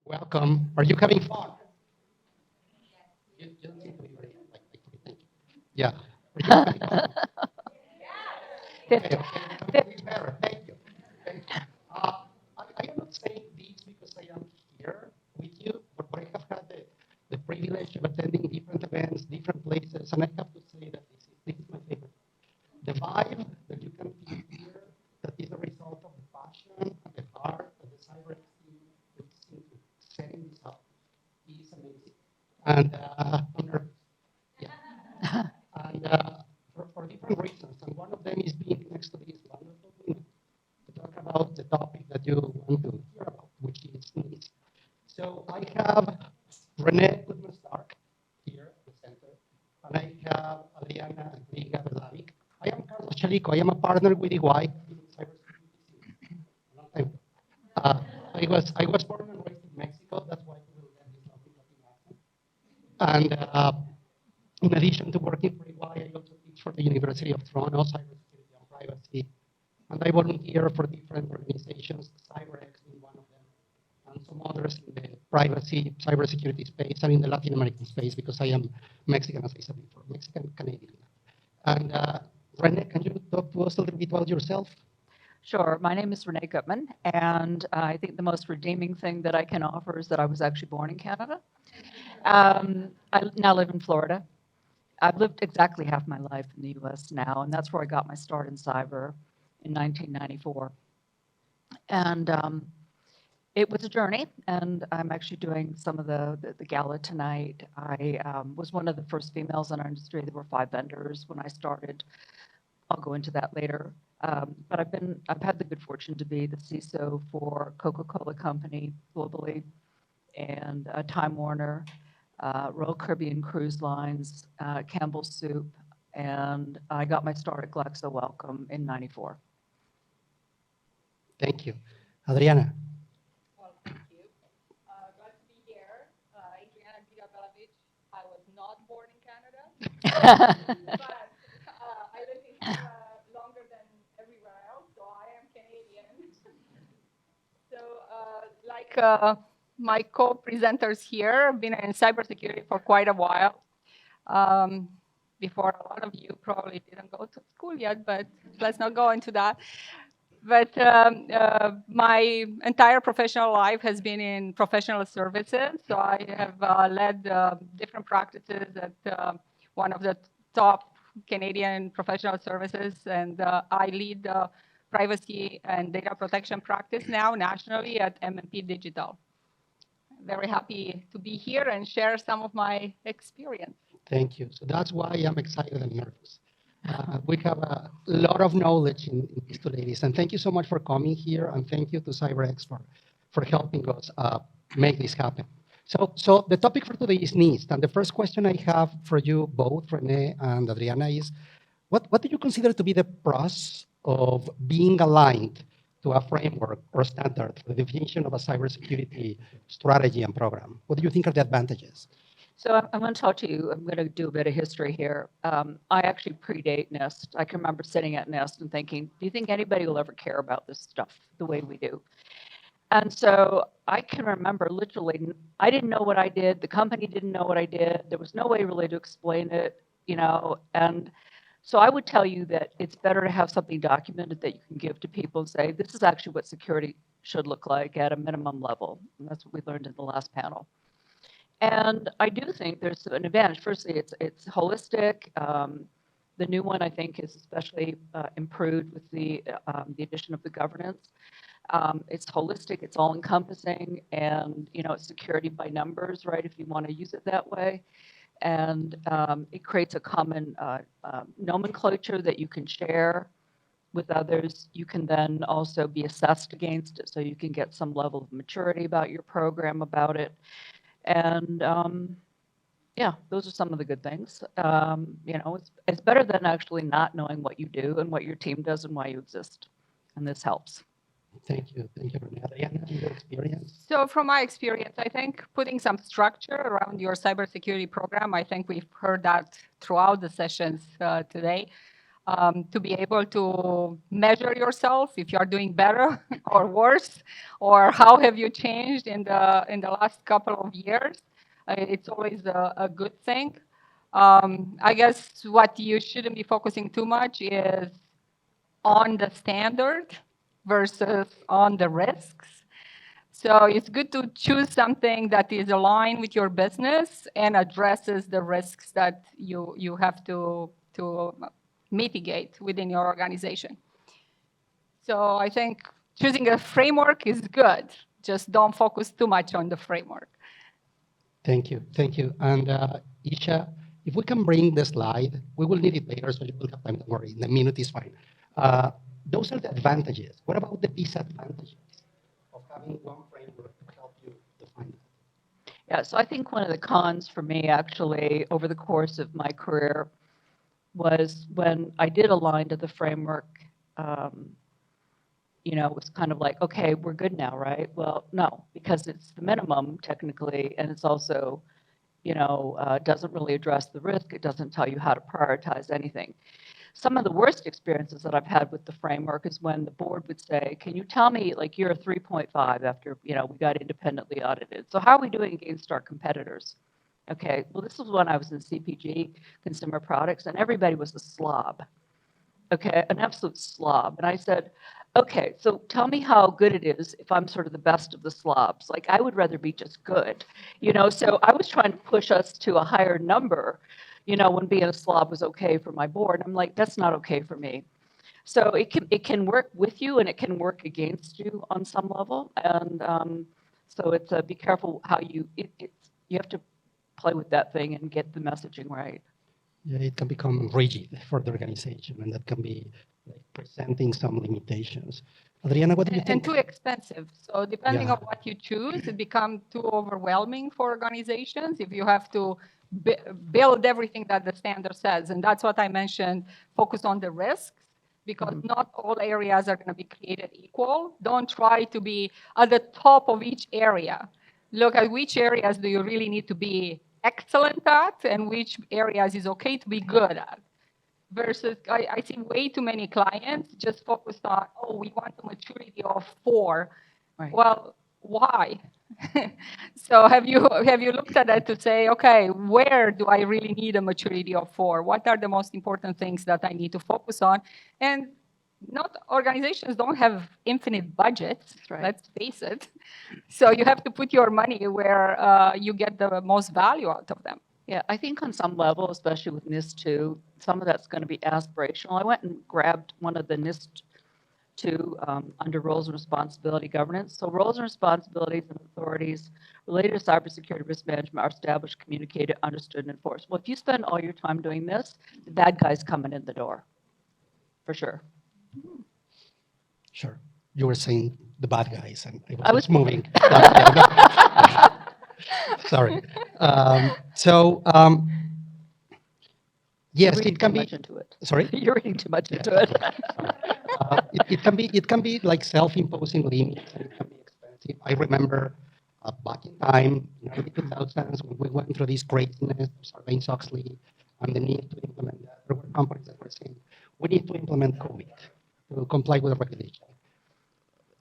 Welcome. Are you having fun? You don't seem to be very like to be thinking. Yeah. Are you having fun? Okay, okay. That is better. Thank you. Thank you. I am not saying this because I am here with you, but I have had the privilege of attending different events, different places, and I have to say that this is my favorite. The vibe that you can feel here, that is the result of the passion and the heart that the CyberX team puts into setting this up, is amazing. And I'm nervous. Yeah. And for different reasons. And one of them is being next to these wonderful women to talk about the topic that you want to hear about, which is NIST. So I have Renee Guttmann-Stark here at the center, and I have Adriana and Gliga-Belavic. I am Carlos Chalico. I am a partner with EY in cybersecurity. A long time. I was born and raised in Mexico. That's why I will get this lovely Latin accent. And in addition to working for EY, I also teach for the University of Toronto, cybersecurity and privacy. And I volunteer for different organizations, CyberX being one of them, and some others in the privacy, cybersecurity space, and in the Latin American space, because I am Mexican, as I said before, Mexican Canadian. And Renee, can you talk to us a little bit about yourself? Sure. My name is Renee Guttmann, and I think the most redeeming thing that I can offer is that I was actually born in Canada. I now live in Florida. I've lived exactly half my life in the US now, and that's where I got my start in cyber in 1994. And it was a journey, and I'm actually doing some of the gala tonight. I was one of the first females in our industry. There were 5 vendors when I started. I'll go into that later. But I've had the good fortune to be the CISO for Coca-Cola Company globally, and Time Warner, Royal Caribbean Cruise Lines, Campbell's Soup, and I got my start at Glaxo Wellcome in '94. Thank you. Adriana. Well, thank you. Glad to be here. Adriana Gliga-Belavic. I was not born in Canada, but I lived in Canada longer than everywhere else, so I am Canadian. So, like my co-presenters here, I've been in cybersecurity for quite a while. Before a lot of you probably didn't go to school yet, but let's not go into that. But my entire professional life has been in professional services. So I have led different practices at one of the top Canadian professional services, and I lead the privacy and data protection practice now nationally at M&P Digital. Very happy to be here and share some of my experience. Thank you. So that's why I'm excited and nervous. We have a lot of knowledge in these 2 ladies. And thank you so much for coming here. And thank you to CyberX for helping us make this happen. So the topic for today is NIST. And the first question I have for you both, Renee and Adriana, is what do you consider to be the pros of being aligned to a framework or standard for the definition of a cybersecurity strategy and program? What do you think are the advantages? So I'm going to talk to you. I'm going to do a bit of history here. I actually predate NIST. I can remember sitting at NIST and thinking, do you think anybody will ever care about this stuff the way we do? And so I can remember literally, I didn't know what I did. The company didn't know what I did. There was no way really to explain it, and so I would tell you that it's better to have something documented that you can give to people and say, this is actually what security should look like at a minimum level. And that's what we learned in the last panel. And I do think there's an advantage. Firstly, it's holistic. The new one, I think, is especially improved with the addition of the governance. It's holistic, it's all-encompassing, and it's security by numbers, right, if you want to use it that way. And it creates a common nomenclature that you can share with others. You can then also be assessed against it, so you can get some level of maturity about your program, about it. And yeah, those are some of the good things. It's better than actually not knowing what you do and what your team does and why you exist. And this helps. Thank you, Renee. Adriana, your experience? So from my experience, I think putting some structure around your cybersecurity program, I think we've heard that throughout the sessions today. to be able to measure yourself if you are doing better or worse, or how have you changed in the last couple of years. It's always a good thing. I guess what you shouldn't be focusing too much is on the standard versus on the risks. So it's good to choose something that is aligned with your business and addresses the risks that you have to mitigate within your organization. So I think choosing a framework is good. Just don't focus too much on the framework. Thank you. Thank you. And Isha, if we can bring the slide, we will need it later, so you will have time. Don't worry. In a minute is fine. Those are the advantages. What about the disadvantages of having one framework to help you define it? Yeah, so I think one of the cons for me actually over the course of my career was when I did align to the framework, you know, it was kind of like, okay, we're good now, right? Well, no, because it's the minimum technically, and it's also, you know, doesn't really address the risk. It doesn't tell you how to prioritize anything. Some of the worst experiences that I've had with the framework is when the board would say, can you tell me, like, you're a 3.5 after, you know, we got independently audited. So how are we doing against our competitors? Okay, well, this was when I was in CPG, consumer products, and everybody was a slob. Okay, an absolute slob. And I said, okay, so tell me how good it is if I'm sort of the best of the slobs. Like, I would rather be just good, you know? So I was trying to push us to a higher number, you know, when being a slob was okay for my board. I'm like, that's not okay for me. So it can work with you and it can work against you on some level. And so it's be careful how you have to play with that thing and get the messaging right. Yeah, it can become rigid for the organization, and that can be like presenting some limitations. Adriana, what do you think? And too expensive. So depending Yeah. on what you choose, it becomes too overwhelming for organizations if you have to build everything that the standard says. And that's what I mentioned, focus on the risks, because not all areas are going to be created equal. Don't try to be at the top of each area. Look at which areas do you really need to be excellent at and which areas is okay to be good at. Versus, I see way too many clients just focused on, oh, we want a maturity of 4. Right. Well, why? So have you looked at it to say, okay, where do I really need a maturity of 4? What are the most important things that I need to focus on? And not organizations don't have infinite budgets. Right. Let's face it. So you have to put your money where you get the most value out of them. Yeah, I think on some level, especially with NIST 2, some of that's going to be aspirational. I went and grabbed one of the NIST 2 under roles and responsibility governance. So roles and responsibilities and authorities related to cybersecurity risk management are established, communicated, understood, and enforced. Well, if you spend all your time doing this, the bad guy's coming in the door, for sure. Sure. You were saying the bad guys, and I was just moving. Sorry. Yes, Reading it can too be. much into it. Sorry. You're reading too much into it. It can be like self-imposing limits, and it can be expensive. I remember back in time, in early 2000s, when we went through this craziness, Sarbanes-Oxley, and the need to implement that. There were companies that were saying, we need to implement COVID to comply with the regulation.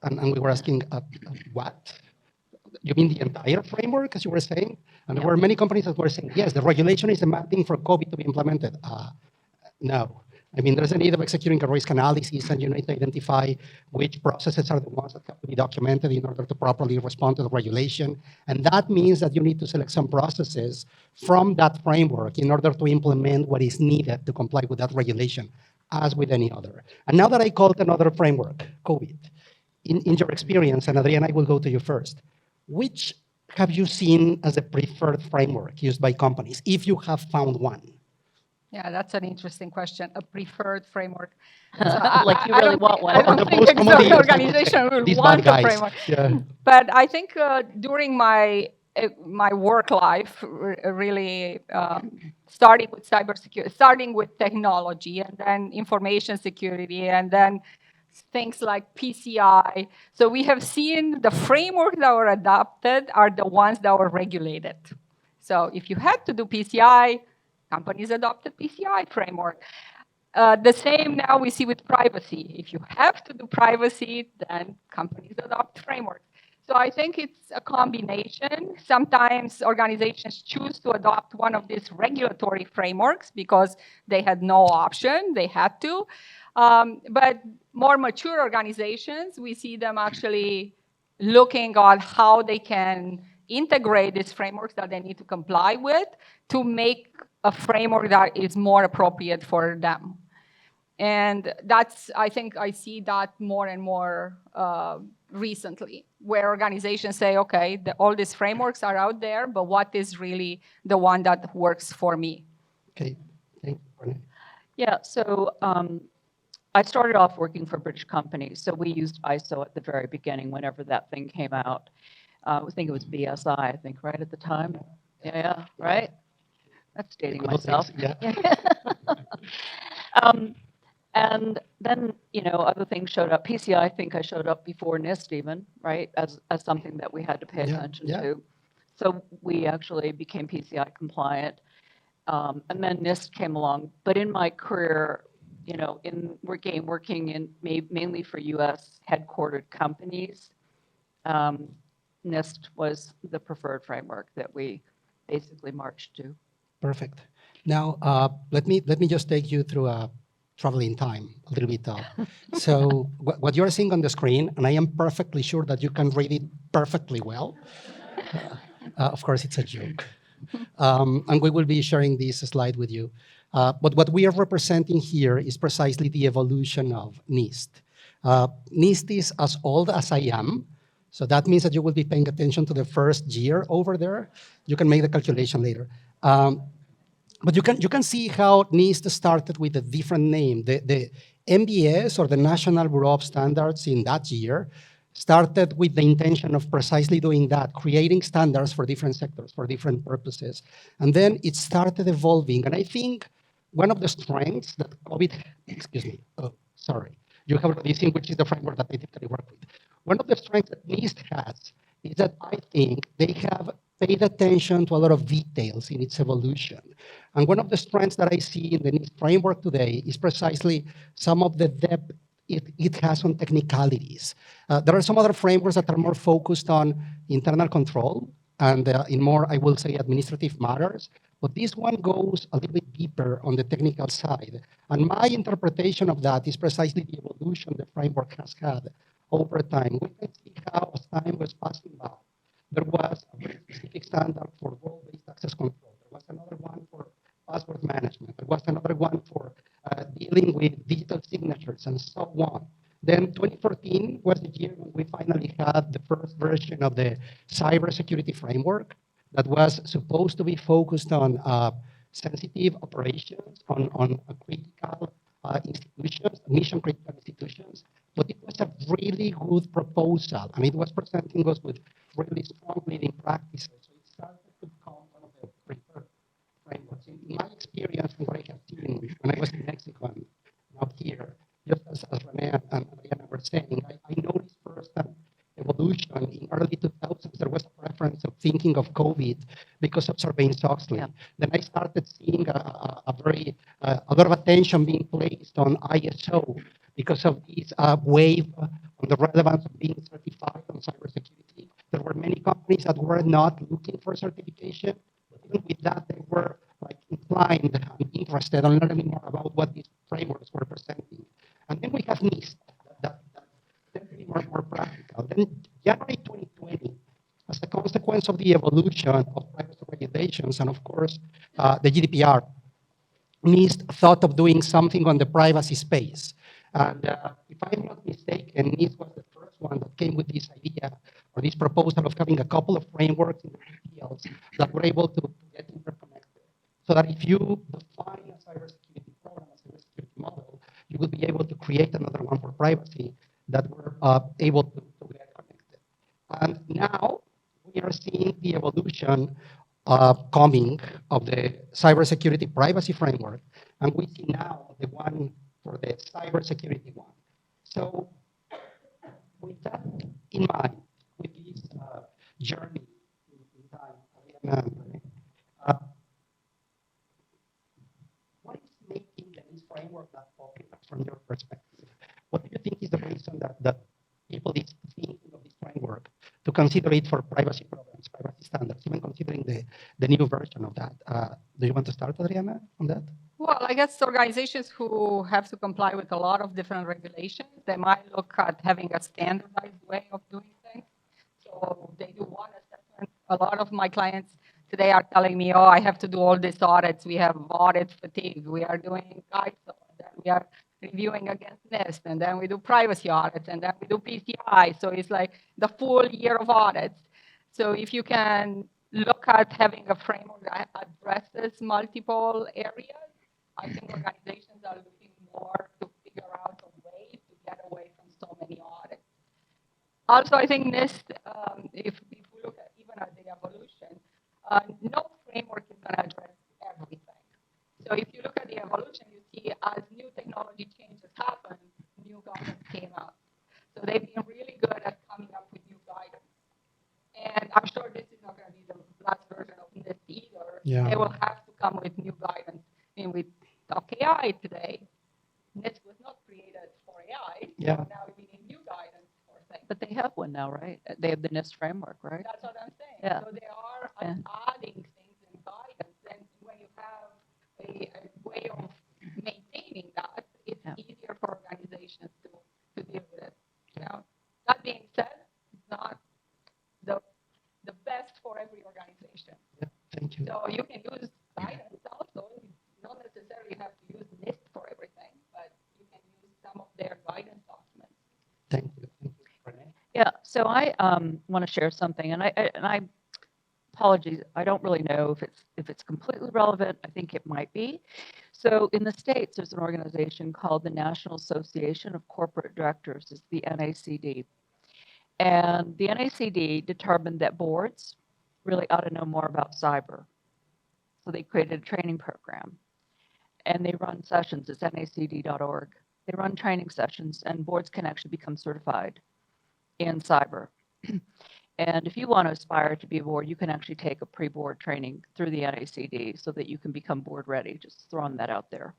And we were asking, what? You mean the entire framework, as you were saying? And there were many companies that were saying, yes, the regulation is demanding for COVID to be implemented. No. I mean, there's a need of executing a risk analysis, and you need to identify which processes are the ones that have to be documented in order to properly respond to the regulation. And that means that you need to select some processes from that framework in order to implement what is needed to comply with that regulation, as with any other. And now that I called another framework, COVID, in your experience, and Adriana, I will go to you first, which have you seen as a preferred framework used by companies, if you have found one? Yeah, that's an interesting question. A preferred framework. Like you really want one. I don't think an organization will want a framework. Yeah. But I think during my work life, really starting with cybersecurity, starting with technology, and then information security, and then things like PCI. So we have seen the framework that were adopted are the ones that were regulated. So if you had to do PCI, companies adopted PCI framework. The same now we see with privacy. If you have to do privacy, then companies adopt frameworks. So I think it's a combination. Sometimes organizations choose to adopt one of these regulatory frameworks because they had no option, they had to. But more mature organizations, we see them actually looking at how they can integrate these frameworks that they need to comply with to make a framework that is more appropriate for them. And that's, I think I see that more and more recently, where organizations say, okay, all these frameworks are out there, but what is really the one that works for me? Okay, thank you, Renee. Yeah, so I started off working for British companies, so we used ISO at the very beginning whenever that thing came out. I think it was BSI, I think, right at the time? Yeah, right? That's dating myself. Yeah. And then, you know, other things showed up. PCI, I think I showed up before NIST even, right, as something that we had to pay attention to. So we actually became PCI compliant. And then NIST came along. But in my career, you know, in working in mainly for US headquartered companies, NIST was the preferred framework that we basically marched to. Perfect. Now, let me just take you through a traveling time a little bit. So what you're seeing on the screen, and I am perfectly sure that you can read it perfectly well. Of course, it's a joke. And we will be sharing this slide with you. But what we are representing here is precisely the evolution of NIST. NIST is as old as I am. So that means that you will be paying attention to the first year over there. You can make the calculation later. But you can see how NIST started with a different name. The MBS, or the National Bureau of Standards, in that year started with the intention of precisely doing that, creating standards for different sectors, for different purposes. And then it started evolving. And I think one of the strengths that COVID, excuse me, oh, sorry, you have already seen which is the framework that I typically work with. One of the strengths that NIST has is that I think they have paid attention to a lot of details in its evolution. And one of the strengths that I see in the NIST framework today is precisely some of the depth it has on technicalities. There are some other frameworks that are more focused on internal control and in more, I will say, administrative matters. But this one goes a little bit deeper on the technical side. And my interpretation of that is precisely the evolution the framework has had over time. We can see how, as time was passing by, there was a very specific standard for role-based access control. There was another one for password management. There was another one for dealing with digital signatures and so on. Then 2014 was the year when we finally had the first version of the cybersecurity framework that was supposed to be focused on sensitive operations, on critical institutions, mission-critical institutions. But it was a really good proposal, and it was presenting us with really strong leading practices. So it started to become one of the preferred frameworks. In my experience, from what I have seen when I was in Mexico and out here, just as Renee and Adriana were saying, I noticed first that evolution in early 2000s, there was a preference of thinking of COVID because of Sarbanes-Oxley. Yeah. Then I started seeing a lot of attention being placed on ISO because of this wave on the relevance of being certified on cybersecurity. There were many companies that were not looking for certification, but even with that, they were like inclined and interested in learning more about what these frameworks were presenting. And then we have NIST, that definitely more practical. Then January 2020, as a consequence of the evolution of privacy regulations and of course the GDPR, NIST thought of doing something on the privacy space. And if I'm not mistaken, NIST was the first one that came with this idea or this proposal of having a couple of frameworks in the fields that were able to get interconnected. So that if you define a cybersecurity program, a cybersecurity model, you will be able to create another one for privacy that were able to get connected. And now we are seeing the evolution coming of the cybersecurity privacy framework, and we see now the one for the cybersecurity one. So with that in mind, with this journey in time, what is making the NIST framework framework not popular from your perspective? What do you think is the reason that people is thinking of this framework to consider it for privacy programs, privacy standards, even considering the new version of that? Do you want to start, Adriana, on that? Well, I guess organizations who have to comply with a lot of different regulations, they might look at having a standardized way of doing things. So they do one assessment. A lot of my clients today are telling me, oh, I have to do all these audits. We have audit fatigue. We are doing CISO, and then we are reviewing against NIST, and then we do privacy audits, and then we do PCI. So it's like the full year of audits. So if you can look at having a framework that addresses multiple areas, I think organizations are looking more to figure out a way to get away from so many audits. Also, I think NIST, if we look at even at the evolution, no framework is going to address everything. So if you look at the evolution, you see as new technology changes happen, new guidance came out. So they've been really good at coming up with new guidance. And I'm sure this is not going to be the last version of NIST either. Yeah. They will have to come with new guidance. I mean, we talk AI today. NIST was not created for AI. Yeah. So now we need new guidance for things. But they have one now, right? They have the NIST framework, right? That's what I'm saying. Yeah. So they are Yeah. adding things in guidance. And when you have a way of maintaining that, it's easier for organizations to deal with it. Now, that being said, it's not the best for every organization. Yeah, thank you. So you can use guidance also. You don't necessarily have to use NIST for everything, but you can use some of their guidance documents. Thank you. Thank you, Renee. Yeah, so I want to share something, and I apologies, I don't really know if it's completely relevant. I think it might be. So in the States, there's an organization called the National Association of Corporate Directors, it's the NACD. And the NACD determined that boards really ought to know more about cyber. So they created a training program, and they run sessions. It's nacd.org. They run training sessions, and boards can actually become certified in cyber. And if you want to aspire to be a board, you can actually take a pre-board training through the NACD so that you can become board ready. Just throwing that out there.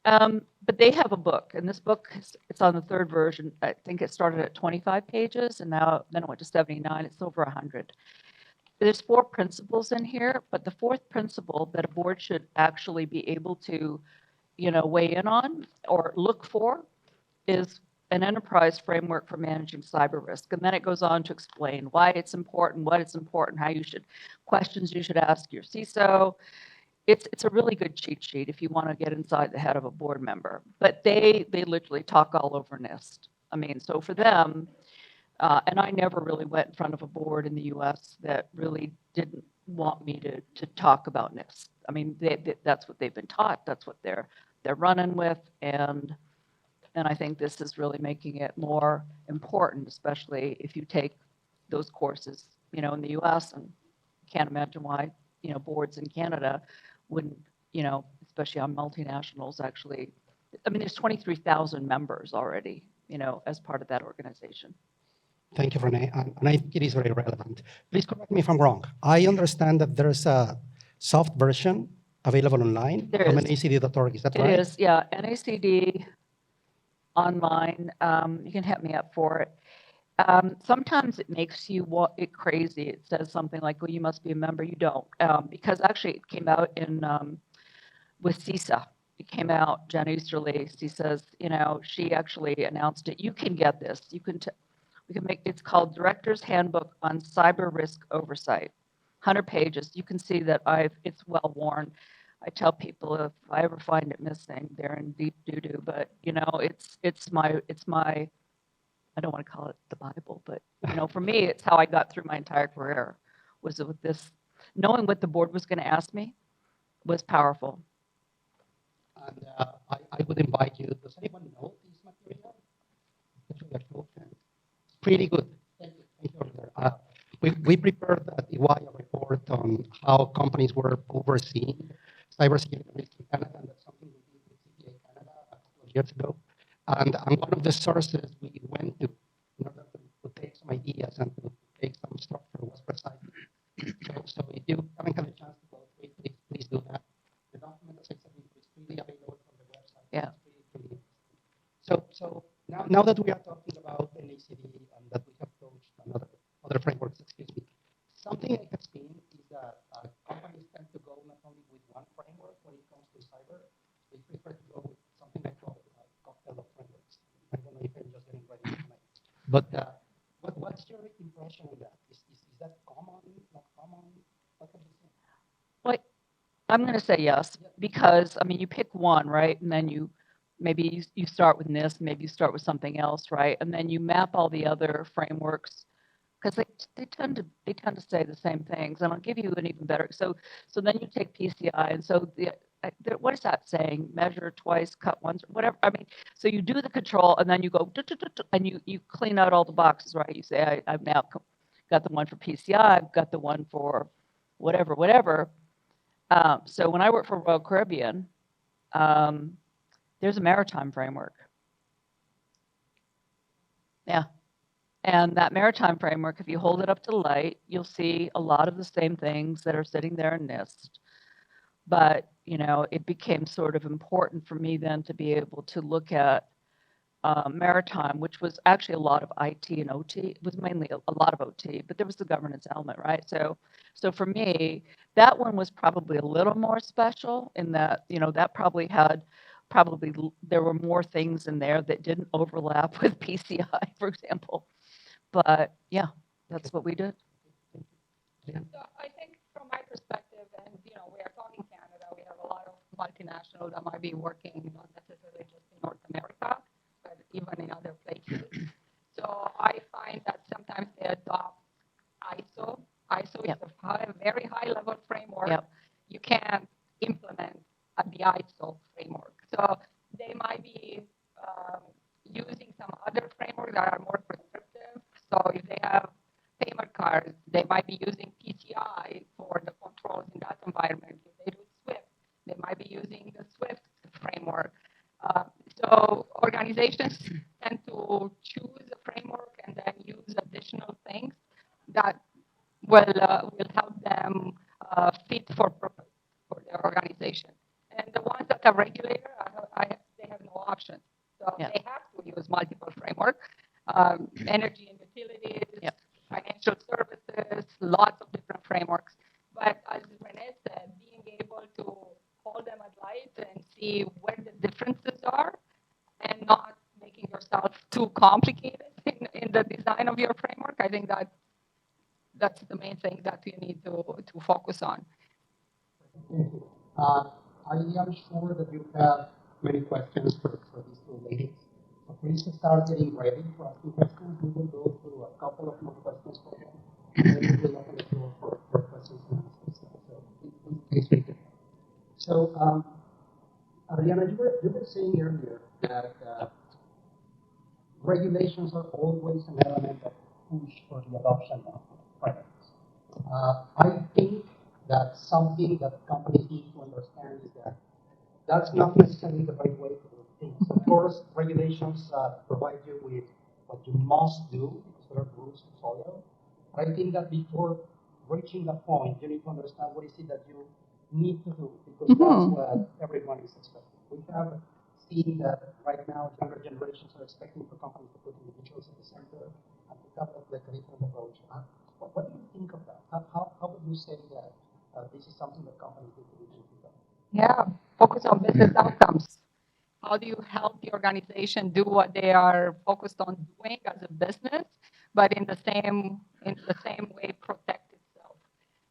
But they have a book, and this book, it's on the third version. I think it started at 25 pages, and then it went to 79. It's over 100. There's 4 principles in here, but the 4th principle that a board should actually be able to, weigh in on or look for is an enterprise framework for managing cyber risk. And then it goes on to explain why it's important, what it's important, questions you should ask your CISO. It's a really good cheat sheet if you want to get inside the head of a board member. But they literally talk all over NIST. I mean, so for them, and I never really went in front of a board in the U.S. that really didn't want me to talk about NIST. I mean, that's what they've been taught. That's what they're running with, and I think this is really making it more important, especially if you take those courses, in the U.S. And can't imagine why, boards in Canada wouldn't, especially on multinationals. Actually, I mean, there's 23,000 members already, as part of that organization. Thank you, Renee, and I think it is very relevant. Please correct me if I'm wrong. I understand that there's a soft version available online from nacd.org. Is that right? It is, yeah. NACD online. You can hit me up for it. Sometimes it makes you it crazy. It says something like, "Well, you must be a member." You don't, because actually it came out in with CISA. It came out. Jen Easterly. She says, she actually announced it. You can get this. We can make. It's called Director's Handbook on Cyber Risk Oversight. 100 pages. You can see that it's well worn. I tell people if I ever find it missing, they're in deep doo-doo. But it's my. I don't want to call it the Bible, but for me, it's how I got through my entire career. Was with this, knowing what the board was going to ask me, was powerful. And I would invite you. Does anyone know this material? It's pretty good. Thank you. We prepared a EY report on how companies were overseeing cybersecurity risk in Canada, and that's something we did with CPA Canada a couple of years ago. And one of the sources we went to in order to take some ideas and to take some structure was precisely. So if you haven't had a chance to go through it, please do that. The document, as I said, is freely available from the website. Yeah. So now that we are talking about NACD and that we have approached other frameworks, excuse me, something I have seen is that companies tend to go not only with one framework when it comes to cyber, they prefer to go with something I call cocktail of frameworks. I don't know if I'm just getting ready tonight. But what's your impression of that? Is that common, not common? What have you seen? Well, I'm going to say yes, because, I mean, you pick one, right? And then maybe you start with NIST, maybe you start with something else, right? And then you map all the other frameworks, because they tend to say the same things. And I'll give you an even better. So then you take PCI, and so what is that saying? Measure twice, cut once, whatever. I mean, so you do the control, and then you go, and you clean out all the boxes, right? You say, I've now got the one for PCI, I've got the one for whatever. So when I worked for Royal Caribbean, there's a maritime framework. Yeah. And that maritime framework, if you hold it up to light, you'll see a lot of the same things that are sitting there in NIST. But, it became sort of important for me then to be able to look at maritime, which was actually a lot of IT and OT. It was mainly a lot of OT, but there was the governance element, right? So for me, that one was probably a little more special in that, that there were more things in there that didn't overlap with PCI, for example. But yeah, that's what we did. So I think from my perspective, and we are talking Canada, we have a lot of multinationals that might be working not necessarily just in North America, but even in other places. So I find that sometimes they adopt ISO. ISO is a very high level framework. Yep. You can't implement the ISO framework. So they might be using some other framework that are more prescriptive. So if they have payment cards, they might be using PCI for the controls in that environment. If they do SWIFT, they might be using the SWIFT framework. So organizations tend to choose a framework and then use additional things that will help them fit for purpose for their organization. And the ones that are regulated, they have no option. So they have to use multiple frameworks, energy and utilities, financial services, lots of different frameworks. But as Renee said, being able to hold them at light and see where the differences are and not making yourself too complicated in the design of your framework, I think that's the main thing that you need to focus on. Thank you. I am sure that you have many questions for these two ladies. So please start getting ready for asking questions. We will go through a couple of more questions for you. And then we will open the floor for questions and answers. So please wait. So Adriana, you were saying earlier that regulations are always an element that push for the adoption of frameworks. I think that something that companies need to understand is that that's not necessarily the right way to do things. Of course, regulations provide you with what you must do because there are rules to follow. But I think that before reaching that point, you need to understand what is it that you need to do because that's what everyone is expecting. We have seen that right now younger generations are expecting for companies to put individuals at the center and to have a different approach. What do you think of that? How would you say that this is something that companies need to do? Yeah, focus on business outcomes. How do you help the organization do what they are focused on doing as a business, but in the same way protect itself?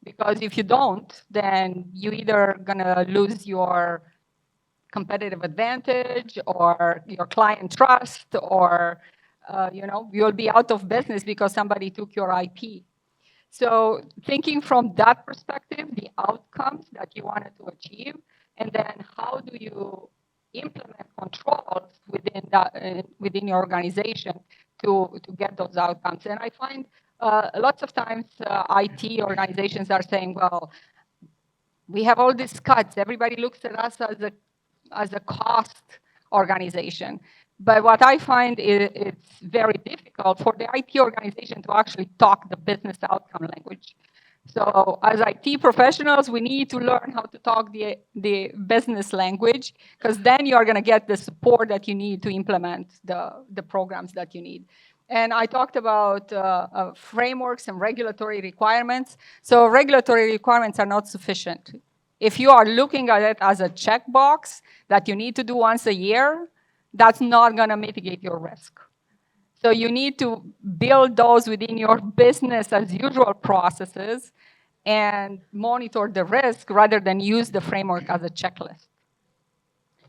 Because if you don't, then you either gonna lose your competitive advantage or your client trust, or you'll be out of business because somebody took your IP. So thinking from that perspective, the outcomes that you wanted to achieve, and then how do you implement controls within your organization to get those outcomes? And I find lots of times IT organizations are saying, well, we have all these cuts. Everybody looks at us as a cost organization. But what I find is it's very difficult for the IT organization to actually talk the business outcome language. So as IT professionals, we need to learn how to talk the business language, because then you are going to get the support that you need to implement the programs that you need. And I talked about frameworks and regulatory requirements. So regulatory requirements are not sufficient. If you are looking at it as a checkbox that you need to do once a year, that's not going to mitigate your risk. So you need to build those within your business as usual processes and monitor the risk rather than use the framework as a checklist.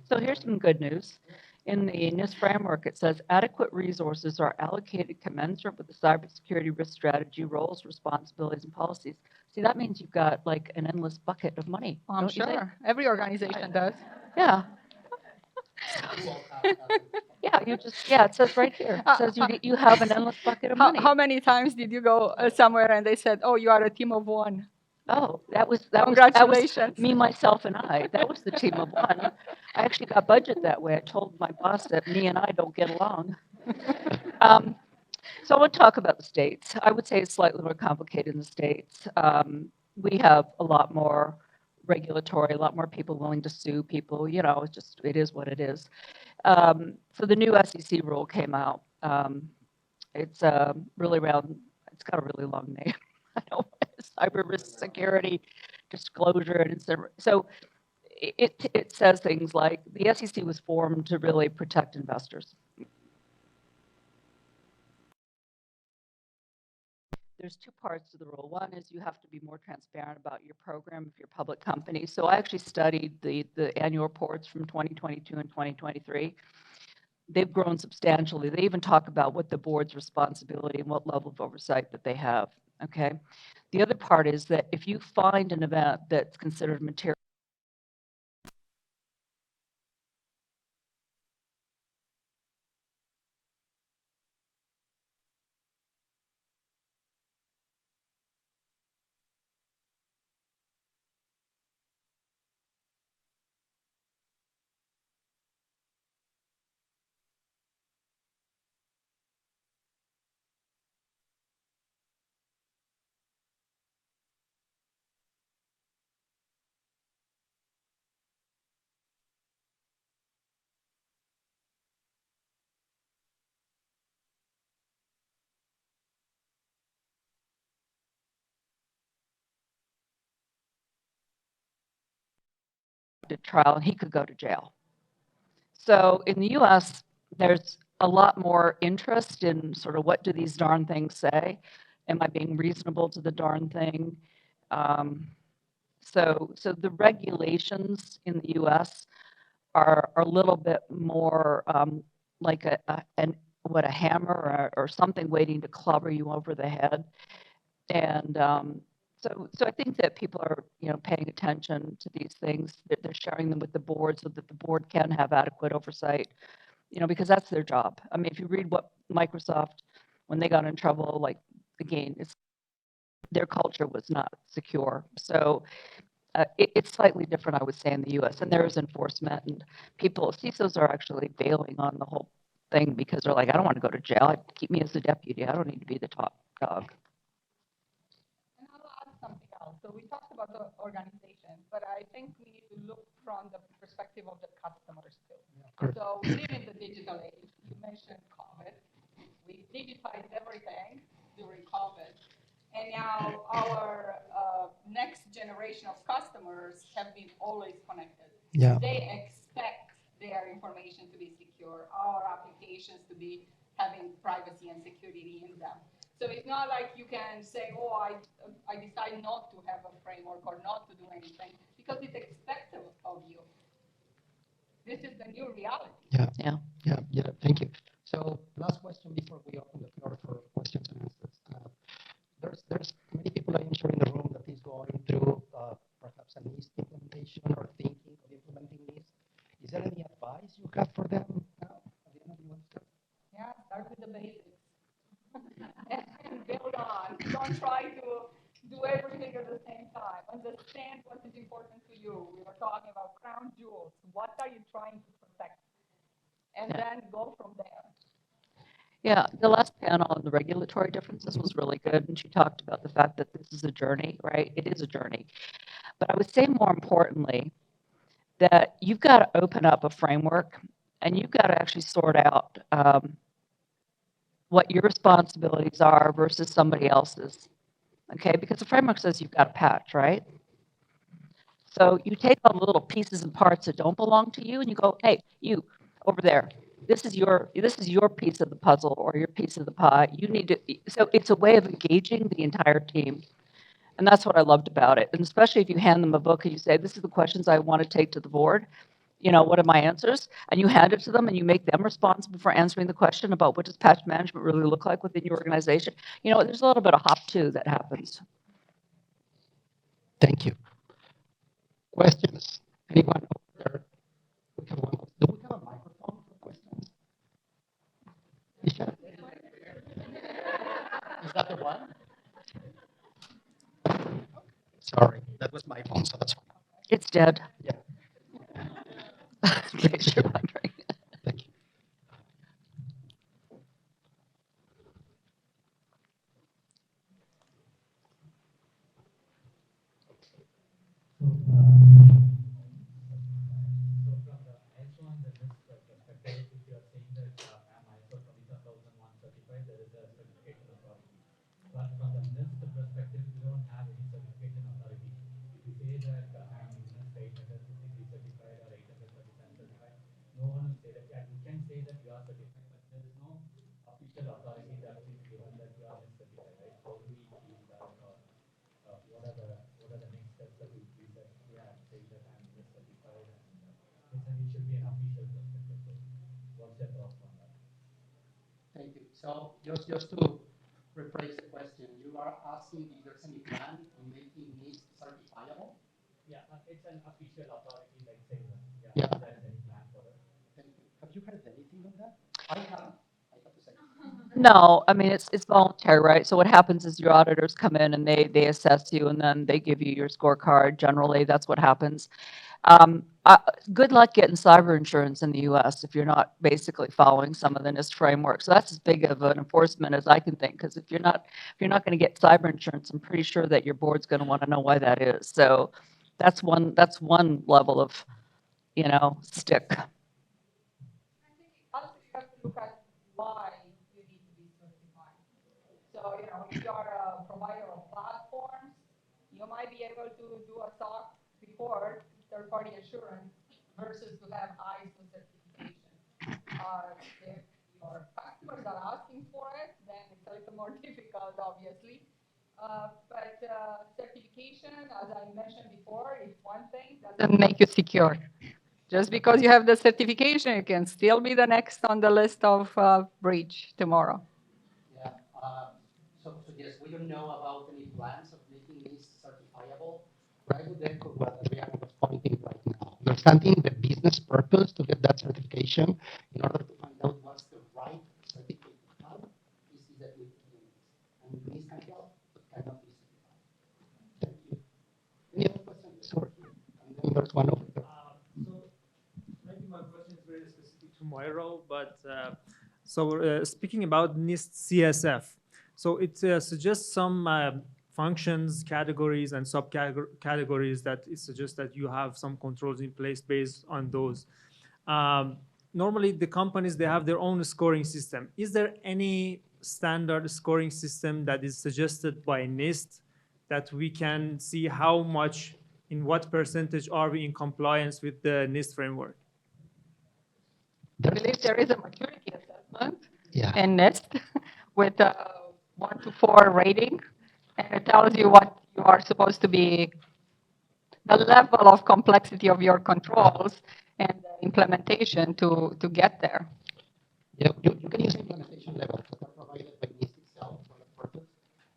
So here's some good news. In the NIST framework, it says adequate resources are allocated commensurate with the cybersecurity risk strategy, roles, responsibilities, and policies. See, that means you've got like an endless bucket of money. I'm sure every organization does. Yeah. Yeah, it says right here. It says you have an endless bucket of money. How many times did you go somewhere and they said, oh, you are a team of one? Oh, that was Congratulations. me, myself, and I. That was the team of one. I actually got budget that way. I told my boss that me and I don't get along. So I want to talk about the states. I would say it's slightly more complicated in the states. We have a lot more regulatory, a lot more people willing to sue people. You know, it is what it is. So the new SEC rule came out. It's really around. It's got a really long name. I don't cyber risk security disclosure, and so it says things like the SEC was formed to really protect investors. There's two parts to the rule. One is you have to be more transparent about your program if you're a public company. So I actually studied the annual reports from 2022 and 2023. They've grown substantially. They even talk about what the board's responsibility and what level of oversight that they have, okay? The other part is that if you find an event that's considered material, to trial, and he could go to jail. So in the US, there's a lot more interest in sort of what do these darn things say? Am I being reasonable to the darn thing? So the regulations in the US are a little bit more like a hammer or something waiting to clobber you over the head. And so I think that people are, paying attention to these things. They're sharing them with the board so that the board can have adequate oversight, because that's their job. I mean, if you read what Microsoft, when they got in trouble, like, again, their culture was not secure. So it's slightly different, I would say, in the US. And there is enforcement, and CISOs are actually bailing on the whole thing because they're like, I don't want to go to jail. Keep me as the deputy. I don't need to be the top dog. Something else. So we talked about the organization, but I think we need to look from the perspective of the customers too. Yeah, so we live in the digital age. You mentioned COVID. We digitized everything during COVID. And now our next generation of customers have been always connected. Yeah. They expect their information to be secure, our applications to be having privacy and security in them. So it's not like you can say, oh, I decide not to have a framework or not to do anything, because it's expected of you. This is the new reality. Yeah. Thank you. So last question before we open the floor for questions and answers. There's many people I'm sure in the room that is going through perhaps a NIST implementation or thinking of implementing NIST. Is there any advice you have for them now? Adriana, do you want to start? Yeah, start with the basics. And build on. Don't try to do everything at the same time. Understand what is important to you. We were talking about crown jewels. What are you trying to protect? And then go from there. Yeah, the last panel on the regulatory differences was really good, and she talked about the fact that this is a journey, right? It is a journey. But I would say more importantly, that you've got to open up a framework and you've got to actually sort out what your responsibilities are versus somebody else's. Okay, because the framework says you've got a patch, right? So you take all the little pieces and parts that don't belong to you and you go, hey, you over there, this is your piece of the puzzle or your piece of the pie. You need to, so it's a way of engaging the entire team. And that's what I loved about it. And especially if you hand them a book and you say, this is the questions I want to take to the board. You know, what are my answers? And you hand it to them and you make them responsible for answering the question about what does patch management really look like within your organization. You know, there's a little bit of hop too that happens. Thank you. Questions? Anyone over there? We have one. Do we have a microphone for questions? Isha? Is that the one? Sorry, that was my phone, so that's fine. It's dead. Yeah. In case you're wondering. Thank you. But from the NIST perspective, we don't have any certification authority. If you say that I'm NIST 853 certified or 837 certified, no one will say that. Yeah, you can say that you are certified, but there is no official authority that is given that you are NIST certified, right? How do we use that, or what are the next steps that we said? Yeah, say that I'm NIST certified, and it should be an official perspective. So, what's your thoughts on that? Thank you. So just to rephrase the question, you are asking if there's any plan on making NIST certifiable? Yeah, it's an official authority like CISO. Yeah. If there is any plan for it. Thank you. Have you heard anything on that? I haven't. I have to say. No, I mean, it's voluntary, right? So what happens is your auditors come in and they assess you and then they give you your scorecard. Generally, that's what happens. Good luck getting cyber insurance in the US if you're not basically following some of the NIST framework. So that's as big of an enforcement as I can think, because if you're not going to get cyber insurance, I'm pretty sure that your board's going to want to know why that is. So that's one level of, stick. Honestly, you have to look at why you need to be certified. So, if you are a provider of platforms, you might be able to do a SOC report, third-party assurance, versus to have ISO certification. If your customers are asking for it, then it's a little more difficult, obviously. But certification, as I mentioned before, is one thing, doesn't make you secure. Just because you have the certification, you can still be the next on the list of breach tomorrow. Yeah. So yes, we don't know about any plans of making this certifiable. But I would echo what Adriana was pointing right now. Understanding the business purpose to get that certification in order to find out what's the right certificate to have is the key to doing this. And this can help, but cannot be certified. Thank you. Any other questions? Or, and then there's one over there. So maybe my question is very specific to Moiro, but speaking about NIST CSF, so it suggests some functions, categories, and subcategories that it suggests that you have some controls in place based on those. Normally, the companies, they have their own scoring system. Is there any standard scoring system that is suggested by NIST that we can see how much, in what percentage are we in compliance with the NIST framework? I believe there is a maturity assessment Yeah. in NIST with a 1 to 4 rating, and it tells you what you are supposed to be, the level of complexity of your controls and the implementation to get there. Yeah, you can use implementation levels that are provided by NIST itself for the purpose.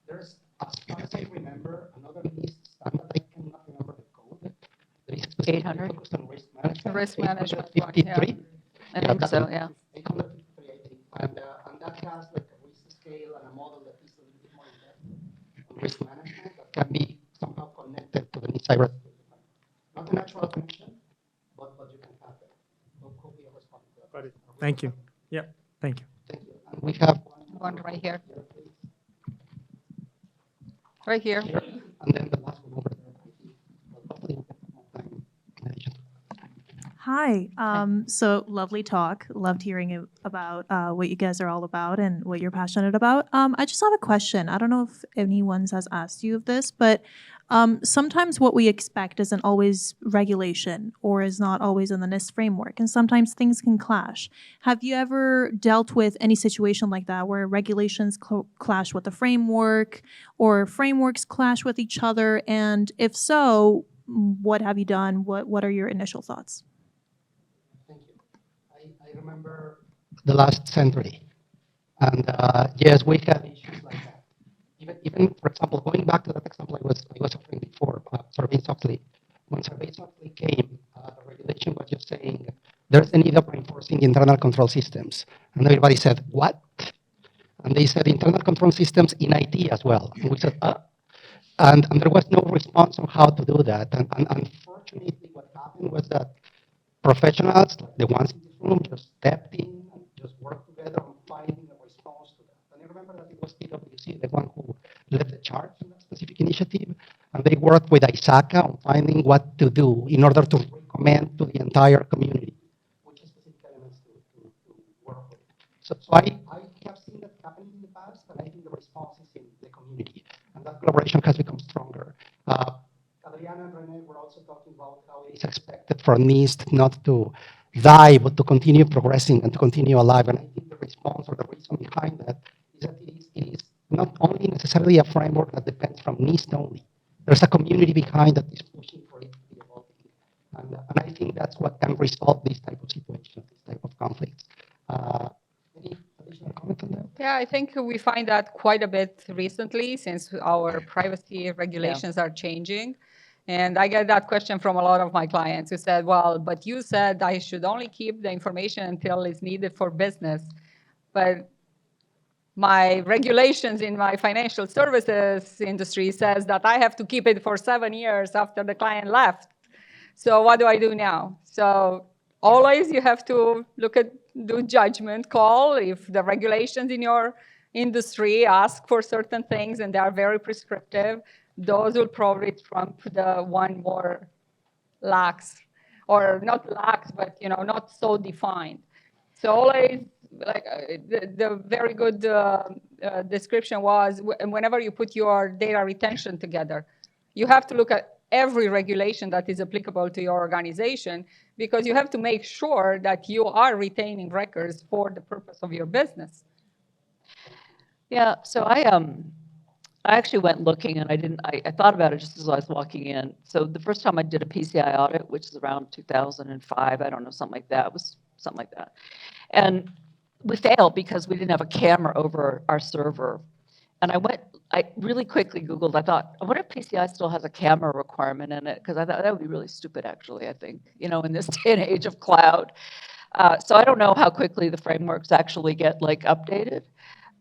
There's, as far as I remember, another NIST standard. I cannot remember the code. There is 800? focused on risk management. Risk management, 853. I think so, yeah. 853, I think. And that has like a risk scale and a model that is a little bit more in depth on risk management that can be somehow connected to the NIST cybersecurity. Not an actual connection, but you can have that. So hopefully I responded to that. Got it. Thank you. Yeah, thank you. Thank you. And We have One right here. Right here. and then the last one over there. Hopefully we'll get more time in addition. Hi. So lovely talk. Loved hearing about what you guys are all about and what you're passionate about. I just have a question. I don't know if anyone has asked you of this, but sometimes what we expect isn't always regulation or is not always in the NIST framework, and sometimes things can clash. Have you ever dealt with any situation like that where regulations clash with the framework or frameworks clash with each other? And if so, what have you done? What are your initial thoughts? Thank you. I remember the last century. And yes, we had issues like that. Even for example, going back to that example I was offering before, Sarbanes-Oxley. When Sarbanes-Oxley came, the regulation was just saying there's a need of reinforcing internal control systems. And everybody said, what? And they said internal control systems in IT as well. And we said, and there was no response on how to do that. And unfortunately, what happened was that professionals, like the ones in this room, just stepped in and just worked together on finding a response to that. And I remember that it was PwC, the one who led the charge in that specific initiative, and they worked with ISACA on finding what to do in order to recommend to the entire community which specific elements to work with. So I have seen that happening in the past, and I think the response is in the community, and that collaboration has become stronger. Adriana and Renee were also talking about how it is expected for NIST not to die, but to continue progressing and to continue alive. And I think the response or the reason behind that is that it is not only necessarily a framework that depends from NIST only. There's a community behind that is pushing for it to be evolving. And I think that's what can resolve these type of situations, these type of conflicts. Any additional comment on that? Yeah, I think we find that quite a bit recently since our privacy regulations are changing. And I get that question from a lot of my clients who said, well, but you said I should only keep the information until it's needed for business. But my regulations in my financial services industry says that I have to keep it for 7 years after the client left. So what do I do now? So always you have to do judgment call. If the regulations in your industry ask for certain things and they are very prescriptive, those will probably trump the one more lax, or not lax, but not so defined. So always, like the very good description was, whenever you put your data retention together, you have to look at every regulation that is applicable to your organization, because you have to make sure that you are retaining records for the purpose of your business. Yeah, so I actually went looking, and I thought about it just as I was walking in. So the first time I did a PCI audit, which is around 2005, I don't know, something like that, it was something like that. And we failed because we didn't have a camera over our server. And I really quickly Googled, I thought, I wonder if PCI still has a camera requirement in it, because I thought that would be really stupid, actually, I think, in this day and age of cloud. So I don't know how quickly the frameworks actually get updated.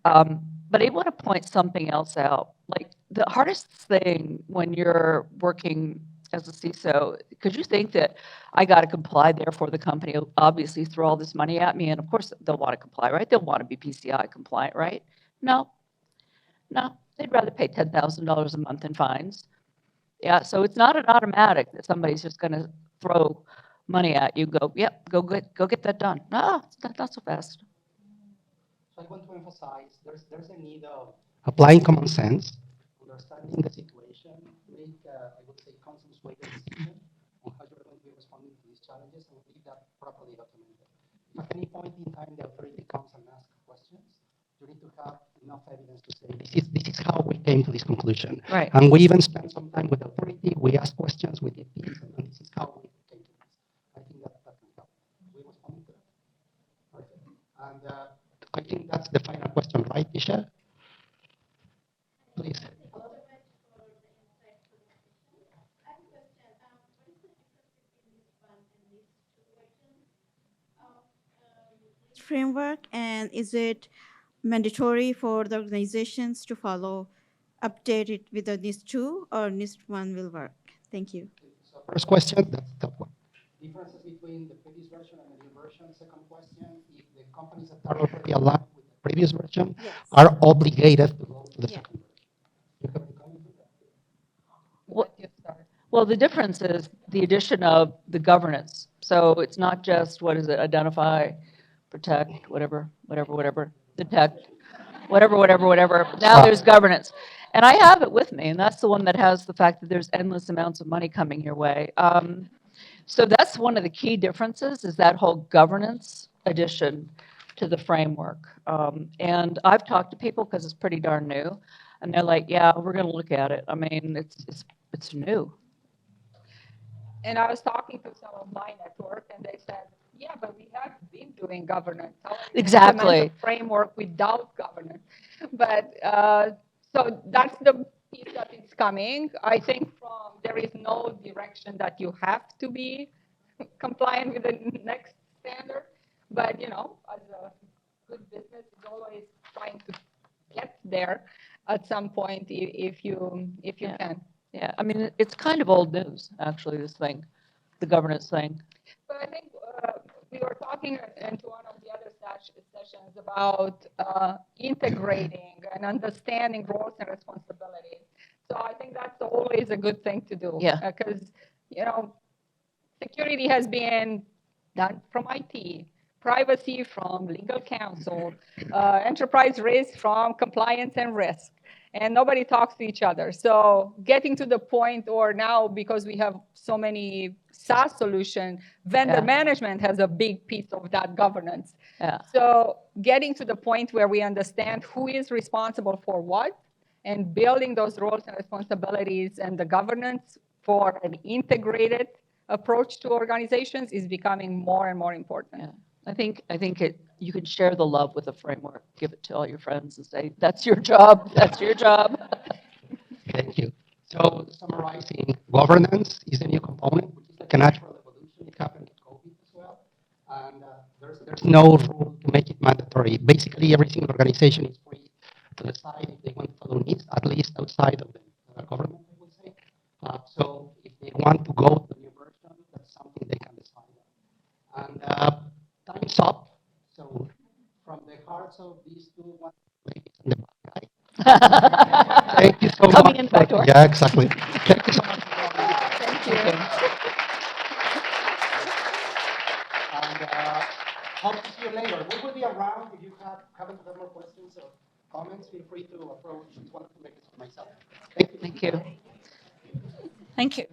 But I want to point something else out. Like the hardest thing when you're working as a CISO, because you think that I got to comply, therefore the company will obviously throw all this money at me, and of course they'll want to comply, right? They'll want to be PCI compliant, right? No, they'd rather pay $10,000 a month in fines. Yeah, so it's not an automatic that somebody's just going to throw money at you. Go, yep, go get that done. No, it's not so fast. So I want to emphasize there's a need of applying common sense, understanding the situation, make, I would say, consensus-weighted decision on how you're going to be responding to these challenges, and leave that properly documented. If at any point in time the authority comes and asks questions, you need to have enough evidence to say, this is how we came to this conclusion. Right. And we even spent some time with the authority, we asked questions, we did this, and this is how we came to this. I think that can help. We responding to that? Okay. And I think that's the final question, right, Isha? Please. Framework, and is it mandatory for the organizations to follow, update it with the NIST 2 or NIST 1 will work? Thank you. So first question, that's the top one. Differences between the previous version and the new version. Second question, if the companies that are already aligned with the previous version Yes. are obligated to go to the Yeah. second version. You have any comment on that? Well, well, the difference is the addition of the governance. So it's not just, what is it, identify, protect, whatever, detect, whatever. Now there's governance. And I have it with me, and that's the one that has the fact that there's endless amounts of money coming your way. So that's one of the key differences, is that whole governance addition to the framework. And I've talked to people, because it's pretty darn new, and they're like, yeah, we're going to look at it. I mean, it's new. And I was talking to some of my network, and they said, yeah, but we have been doing governance. How are you gonna Exactly. implement a framework without governance? But so that's the piece that is coming. I think there is no direction that you have to be compliant with the next standard. But, as a good business, is always trying to get there at some point if you Yeah. can. Yeah, I mean, it's kind of old news, actually, this thing, the governance thing. But I think we were talking into one of the other sessions about integrating and understanding roles and responsibilities. So I think that's always a good thing to do. Yeah. Because, security has been done from IT, privacy from legal counsel, enterprise risk from compliance and risk. And nobody talks to each other. So getting to the point, or now because we have so many SaaS solution, vendor Yeah. management has a big piece of that governance. Yeah. So getting to the point where we understand who is responsible for what, and building those roles and responsibilities and the governance for an integrated approach to organizations is becoming more and more important. Yeah. I think you can share the love with a framework, give it to all your friends and say, that's your job, that's your job. Thank you. So summarizing, governance is a new component, which is like a natural evolution. It happened with COVID as well. And there's no rule to make it mandatory. Basically, every single organization is free to decide if they want to follow NIST, at least outside of the government, I would say. So if they want to go to the new version, that's something they can decide on. And time's up. So from the hearts of these two ladies and the black guy, thank you so much. Coming in the back door. Yeah, exactly. Thank you so much for coming. Thank you. And hope to see you later. We will be around if you haven't had more questions or comments. Feel free to approach one of the makers or myself. Thank you. Thank you. Thank you.